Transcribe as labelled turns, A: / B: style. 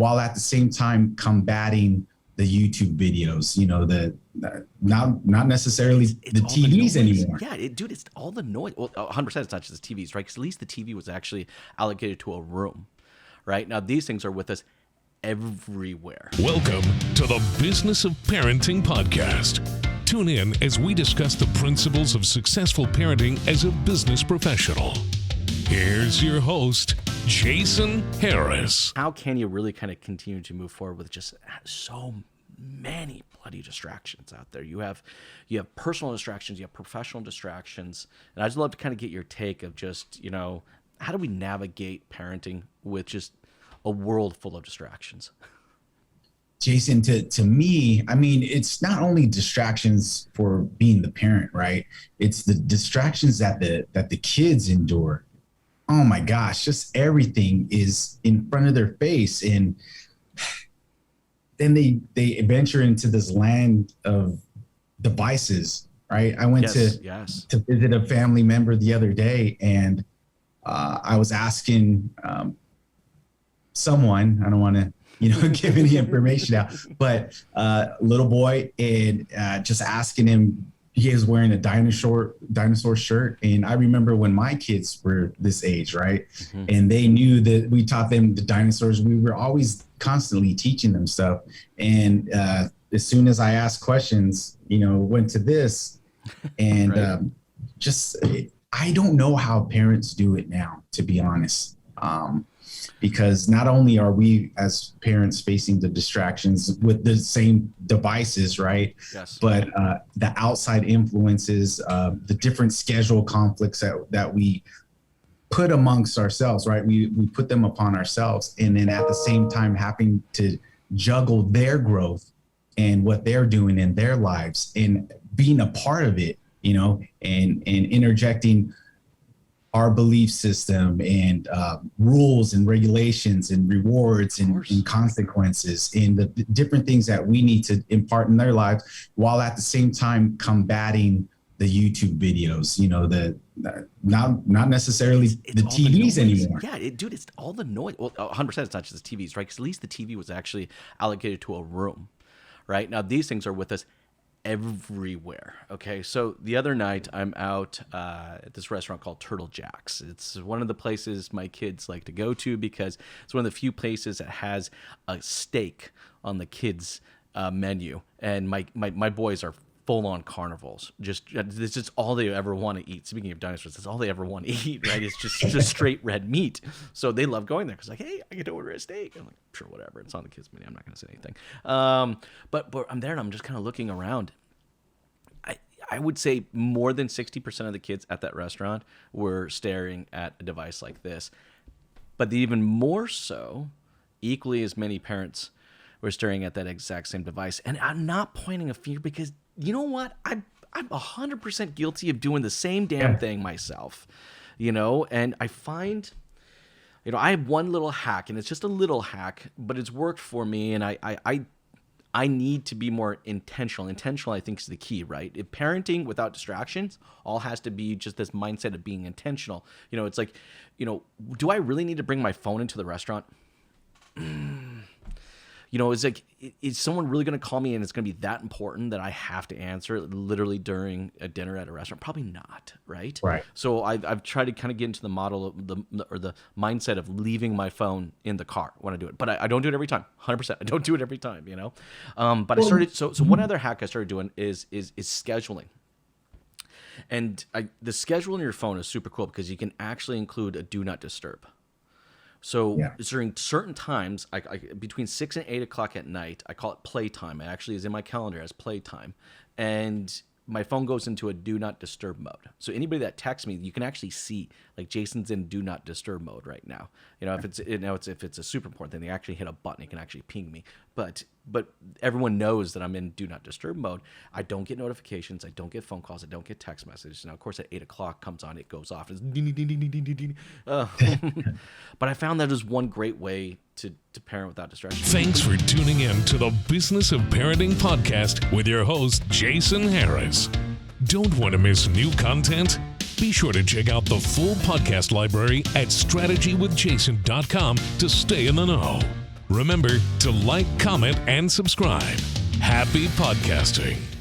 A: while at the same time combating the YouTube videos, not necessarily the TVs anymore.
B: Yeah, dude, it's all the noise. Well, 100% it's not just the TVs, right? Because at least the TV was actually allocated to a room, right? Now, these things are with us everywhere.
C: Welcome to the Business of Parenting podcast. Tune in as we discuss the principles of successful parenting as a business professional. Here's your host, Jason Harris.
B: How can you really kind of continue to move forward with just so many bloody distractions out there? You have personal distractions, you have professional distractions, and I'd just love to kind of get your take of just, how do we navigate parenting with just a world full of distractions?
A: Jason, to me, I mean, it's not only distractions for being the parent, right? It's the distractions that the kids endure. Oh my gosh, just everything is in front of their face. And then they venture into this land of devices, right? I went to visit a family member the other day, and I was asking someone, I don't want to give any information out, but little boy, and just asking him, he is wearing a dinosaur shirt. And I remember when my kids were this age, right? Mm-hmm. And they knew that we taught them the dinosaurs. We were always constantly teaching them stuff. And as soon as I asked questions, went to this. And right. I don't know how parents do it now, to be honest. Because not only are we as parents facing the distractions with the same devices, right? Yes. But the outside influences, the different schedule conflicts that we put amongst ourselves, right? We put them upon ourselves, and then at the same time having to juggle their growth and what they're doing in their lives and being a part of it, and interjecting our belief system and rules and regulations and rewards and consequences and the different things that we need to impart in their lives, while at the same time combating the YouTube videos, not necessarily the TVs anymore.
B: Yeah, dude, it's all the noise. Well, 100% it's not just the TVs, right? Because at least the TV was actually allocated to a room, right? Now, these things are with us everywhere. Okay, so the other night I'm out at this restaurant called Turtle Jack's. It's one of the places my kids like to go to because it's one of the few places that has a steak on the kids' menu, and my boys are full-on carnivals. This is all they ever want to eat. Speaking of dinosaurs, that's all they ever want to eat, right? It's just straight red meat. So they love going there because, like, hey, I get to order a steak. I'm like, sure, whatever. It's on the kids' menu. I'm not going to say anything. But I'm there and I'm just kind of looking around. I would say more than 60% of the kids at that restaurant were staring at a device like this. But even more so, equally as many parents were staring at that exact same device. And I'm not pointing a finger because, you know what? I'm 100% guilty of doing the same damn thing myself, and I find, I have one little hack, and it's just a little hack, but it's worked for me, and I need to be more intentional. Intentional, I think, is the key, right? If parenting without distractions all has to be just this mindset of being intentional. It's like, do I really need to bring my phone into the restaurant? It's like, is someone really going to call me and it's going to be that important that I have to answer it literally during a dinner at a restaurant? Probably not, right?
A: Right.
B: So I've tried to kind of get into the model of the mindset of leaving my phone in the car when I do it. But I don't do it every time, 100%. I don't do it every time, But I started, so one other hack I started doing is scheduling. And the schedule in your phone is super cool because you can actually include a do not disturb. So during certain times, I between 6 and 8 o'clock at night, I call it playtime. It actually is in my calendar as playtime. And my phone goes into a do not disturb mode. So anybody that texts me, you can actually see, like, Jason's in do not disturb mode right now. If it's a super important thing, they actually hit a button, it can actually ping me. But everyone knows that I'm in do not disturb mode. I don't get notifications, I don't get phone calls, I don't get text messages. Now, of course, at 8 o'clock comes on, it goes off. It's ding, ding, ding, ding, ding, ding, ding. But I found that is one great way to parent without distraction.
C: Thanks for tuning in to the Business of Parenting podcast with your host, Jason Harris. Don't want to miss new content? Be sure to check out the full podcast library at strategywithjason.com to stay in the know. Remember to like, comment, and subscribe. Happy podcasting.